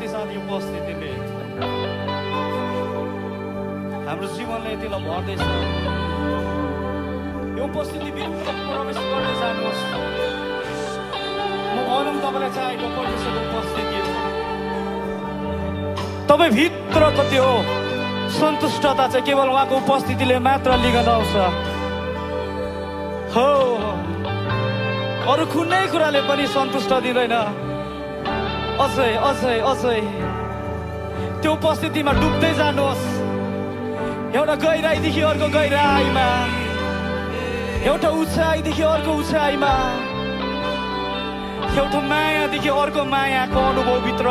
साथ यो उपस्थितिले हाम्रो जीवनले यतिलाई भर्दैछ। यो उपस्थितिभित्र प्रवेश गर्दै जानुहोस्। म भनौँ तपाईँलाई चाहेको परमेश्वरको उपस्थिति हो। तपाईँ भित्रको त्यो सन्तुष्टता चाहिँ केवल उहाँको उपस्थितिले मात्र लिएर आउँछ। हो, अरू कुनै कुराले पनि सन्तुष्ट दिँदैन। अझै अझै अझै त्यो उपस्थितिमा डुब्दै जानुहोस्। एउटा गहिराईदेखि अर्को गहिराईमा, एउटा उचाइदेखि अर्को उचाइमा, एउटा मायादेखि अर्को मायाको अनुभवभित्र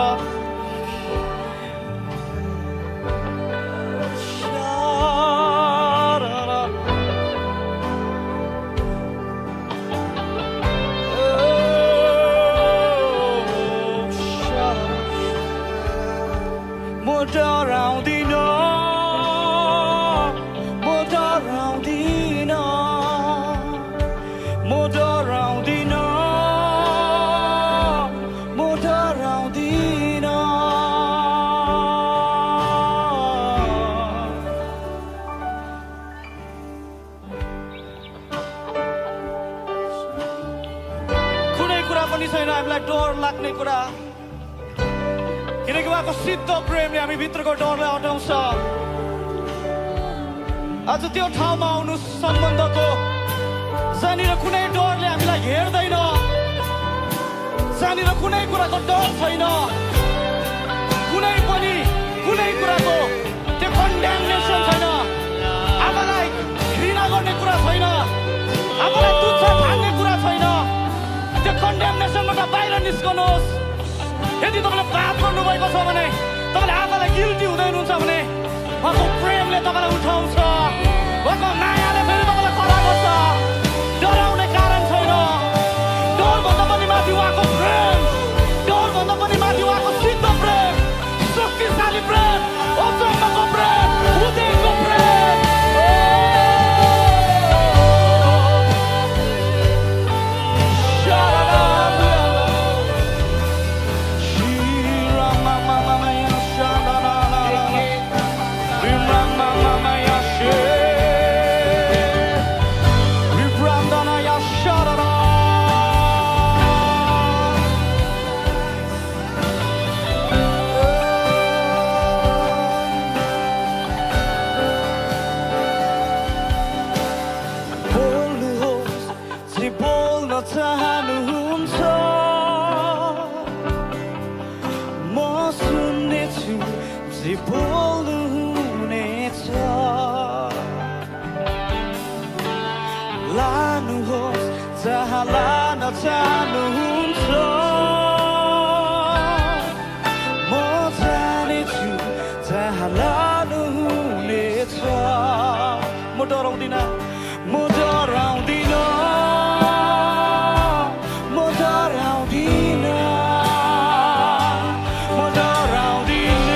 छैन हामीलाई डर लाग्ने कुरा, किनकि उहाँको सिद्ध प्रेमले हामी भित्रको डरलाई हटाउँछ। आज त्यो ठाउँमा आउनु सम्बन्धको जहाँनिर कुनै डरले हामीलाई हेर्दैन, जहाँनिर कुनै कुराको डर छैन, कुनै पनि कुनै कुराको त्यो कन्डेमनेसन छैन, आमालाई घृणा गर्ने कुरा छैन, आमालाई तुच्छ ठान्ने कुरा छैन। त्यो कन्डेमनेसनबाट बाहिर निस्कनुहोस्। यदि तपाईँले पाप गर्नुभएको छ भने, तपाईँले आफूलाई गिल्टी हुँदै हुनुहुन्छ भने, उहाँको प्रेमले तपाईँलाई उठाउँछ। उहाँको मायाले फेरि तपाईँलाई खडा गर्छ। डराउने कारण छैन। डरभन्दा पनि माथि उहाँको प्रेम, डरभन्दा पनि माथि उहाँको सिद्ध प्रेम, शक्तिशाली प्रेम, अचम्मको प्रेम, उदयको प्रेम। चाहनुहुन्छ म जानेछु जहाँ लानुहुनेछ। म डराउँदिन, म डराउँदिन, म डराउँदिन, म डराउँदिन,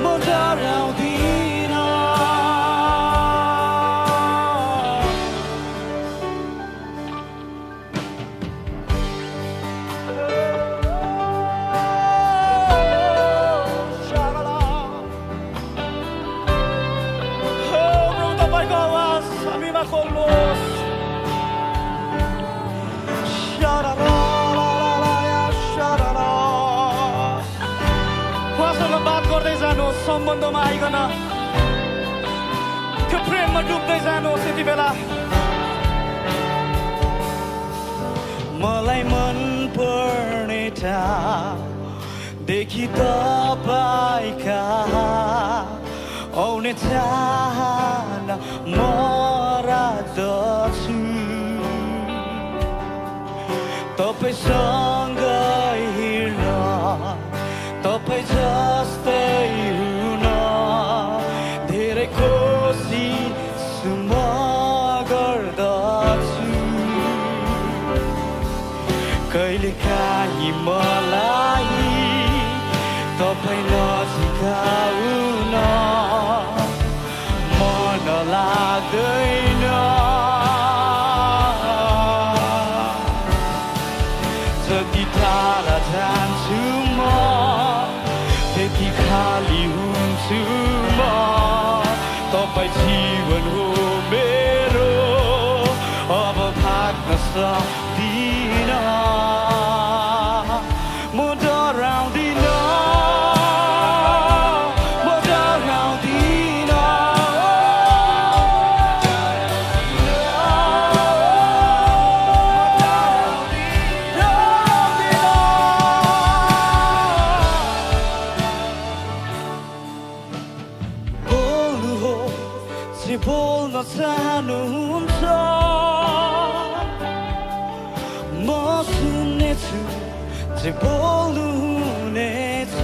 म डराउँदिन। सम्बन्धमा आइकन त्यो प्रेममा डुब्दै जानुहोस्। यति बेला मलाई मन पर्ने ठाउँदेखि तपाईँ कहाँ आउने चाहना म राख्दछु। तपाईँसँग हिँड्न, तपाईँ जस्तै हुन धेरै कोसिस म गर्दछु। कहिलेकाहीँ मलाई तपाईँ नजिक आउन मन लाग्दैन। जति टाढा जान्छु सक्दिन म डराउँदिन म डराउँदिन बोल्नुहोस् जे बोल्न चाहनुहुन्छ म सुन्नेछु जे बोल्नुहुनेछ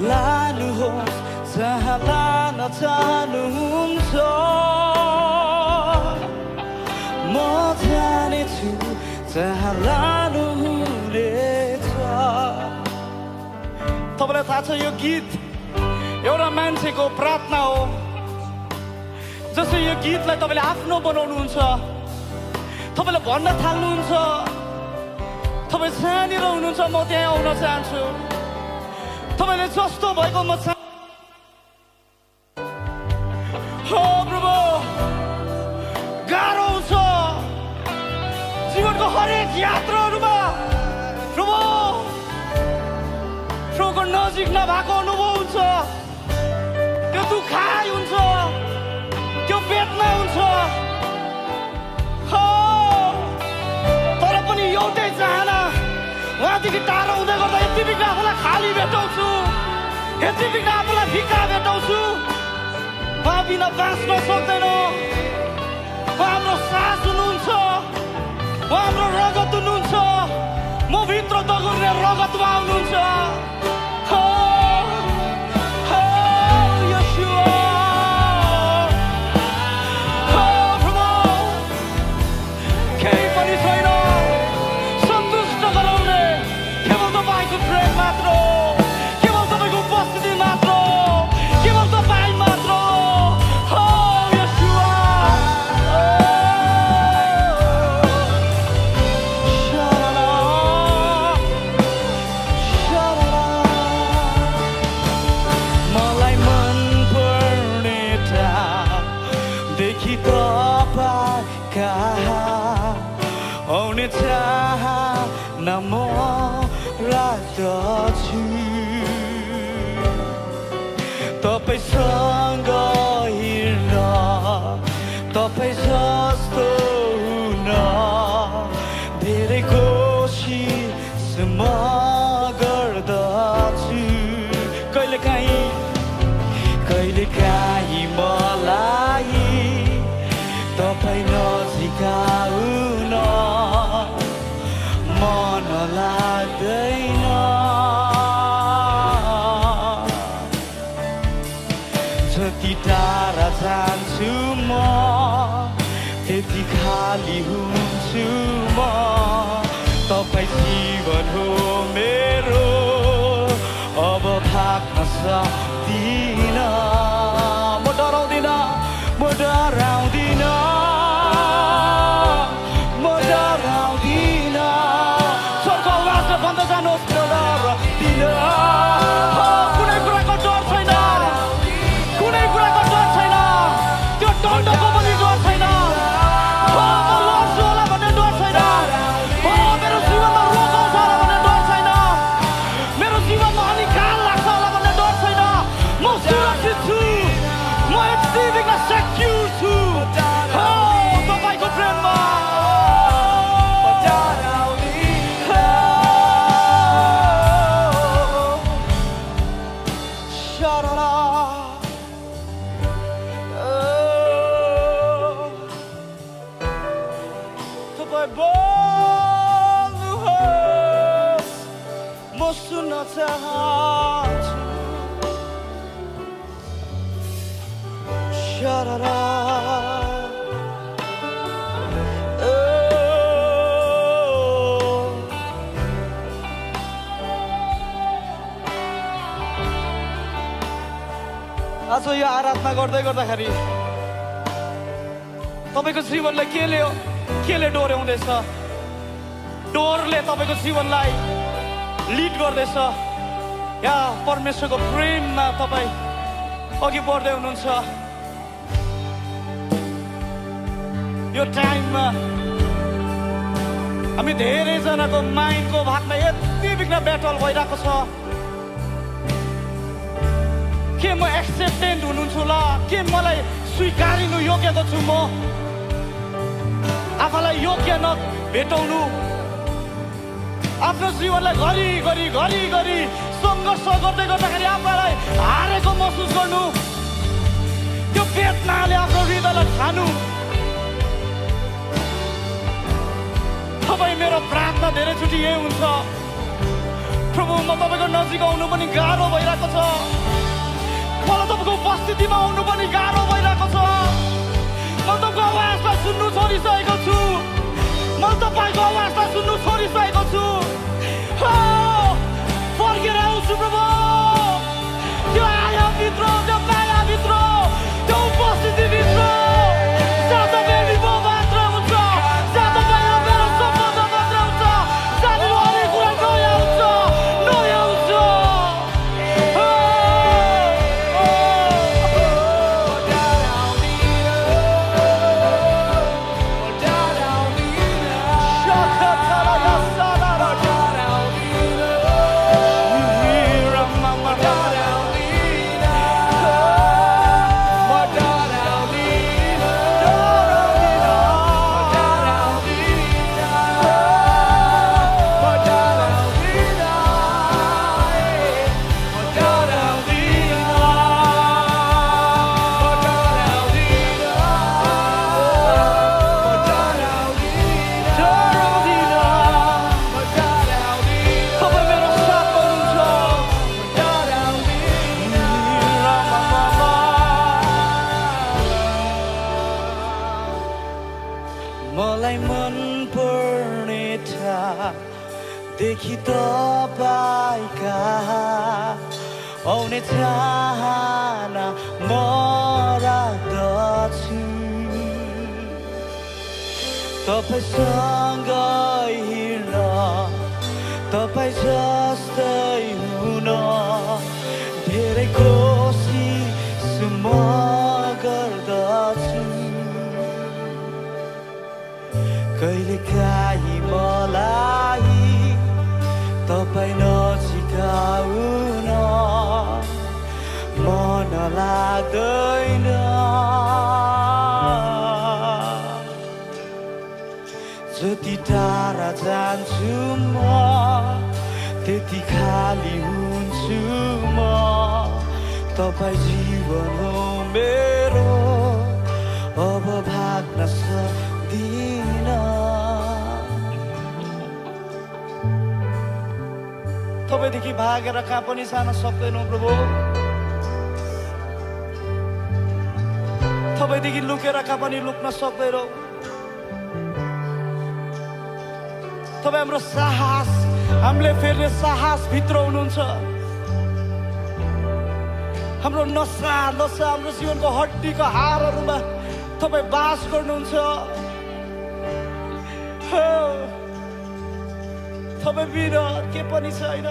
लानुहोस् जहाँ लान चाहनुहुन्छ म जानेछु जहाँ लानुहुनेछ तपाईँलाई थाहा छ यो गीत एउटा मान्छेको प्रार्थना हो जसरी यो गीतलाई तपाईँले आफ्नो बनाउनुहुन्छ तपाईँले भन्न थाल्नुहुन्छ तपाईँ सानिर हुनुहुन्छ म त्यहाँ आउन चाहन्छु तपाईँले जस्तो भएको म प्रभु गाह्रो हुन्छ जीवनको हरेक यात्राहरूमा प्रभुको नजिक नभएको अनुभव हुन्छ त्यो दुखाइ हुन्छ त्यो वेदना हुन्छ तर पनि एउटै चाहना उहाँदेखि टाढो हुँदै गर्दा यति बिघ्न आफूलाई खाली भेटाउँछु यति बिघ्न आफूलाई फिका भेटाउँछु उहाँ बिना बाँच्न सक्दैन उहाँ हाम्रो सास हुनुहुन्छ उहाँ हाम्रो रगत हुनुहुन्छ म भित्र दगुर्ने रगत उहाँ हुनुहुन्छ आउने चाहना म राख्दछु तपाईसँग हिँड्न तपाईँ जस्तो हुन धेरै कोसिस म गर्दछु कहिलेकाहीँ मलाई तपाईँ नजिक आउन मन लाग्दैन जति टाढा जान्छु म त्यति खाली हुन्छु म तपाईँ जीवन हो मेरो अब भाग्न सक्दिन म डराउँदिन म डराउँदिन भन्न जानुहोस् डराउँदिन कुनै कुराको डर छैन कुनै कुराको डर छैन त्यो दण्डको पनि डर छैन म लड्छु होला भन्ने डर छैन मेरो जीवनमा रोग आउँछ होला भन्ने डर छैन मेरो जीवनमा अनिकाल लाग्छ होला भन्ने डर छैन म सुरक्षित छु म यति बिघ्न सेक्युर छु तपाईँको प्रेममा म सुन्न चाहन्छु आज यो आराधना गर्दै गर्दाखेरि तपाईको जीवनलाई केले डोर्याउँदैछ डोरले तपाईको जीवनलाई लिड गर्दैछ या परमेश्वरको प्रेममा तपाईँ अघि बढ्दै हुनुहुन्छ यो टाइममा हामी धेरैजनाको माइन्डको भागमा यति बिघ्न ब्याटल भइरहेको छ के म एक्सेप्टेन्ट हुनुहुन्छ ल के मलाई स्वीकारिनु योग्यको छु म आफूलाई योग्य नभेटाउनु आफ्नो जीवनलाई घरि सङ्घर्ष गर्दाखेरि आफूलाई हारेको महसुस गर्नु त्यो वेदनाले आफ्नो हृदयलाई खानु तपाईँ मेरो प्रार्थना धेरैचोटि यही हुन्छ प्रभु म तपाईँको नजिक आउनु पनि गाह्रो भइरहेको छ मलाई तपाईँको उपस्थितिमा आउनु पनि गाह्रो भइरहेको छ म तपाईँको आवाजलाई सुन्नु छोडिसकेको छु म तपाईँको आवाजलाई सुन्नु छोडिसकेको छु फर्केर आउँछु प्रभु त्यो आयाभित्र त्यो मायाभित्र त्यो उपस्थितिभित्र जहाँ तपाईँ मात्र हुन्छ जहाँ तपाईँ मेरो सम्बन्ध मात्र हुन्छ जहाँनिर हरेक कुरा नयाँ हुन्छ मलाई मन पर्ने देखि तपाईका आउने चाहना म राख्दछु तपाईसँग हिँड्न तपाईँ जस्तै हुन धेरै कोसिस म गर्दछु कहिलेकाहीँ मलाई तपाईँ नजिक आउन मन लाग्दैन जति टाढा जान्छु म त्यति खाली हुन्छु म तपाईँ जीवन हो मेरो अब भाग्न सक्दिन तपाईँदेखि भागेर कहाँ पनि जान सक्दैनौँ प्रभु तपाईँदेखि लुकेर कहाँ पनि लुक्न सक्दैनौँ तपाईँ हाम्रो साहस हामीले फेर्ने साहस भित्र हुनुहुन्छ हाम्रो नसा हाम्रो जीवनको हड्डीको हारहरूमा तपाईँ बास गर्नुहुन्छ तपाईँ बिना के पनि छैन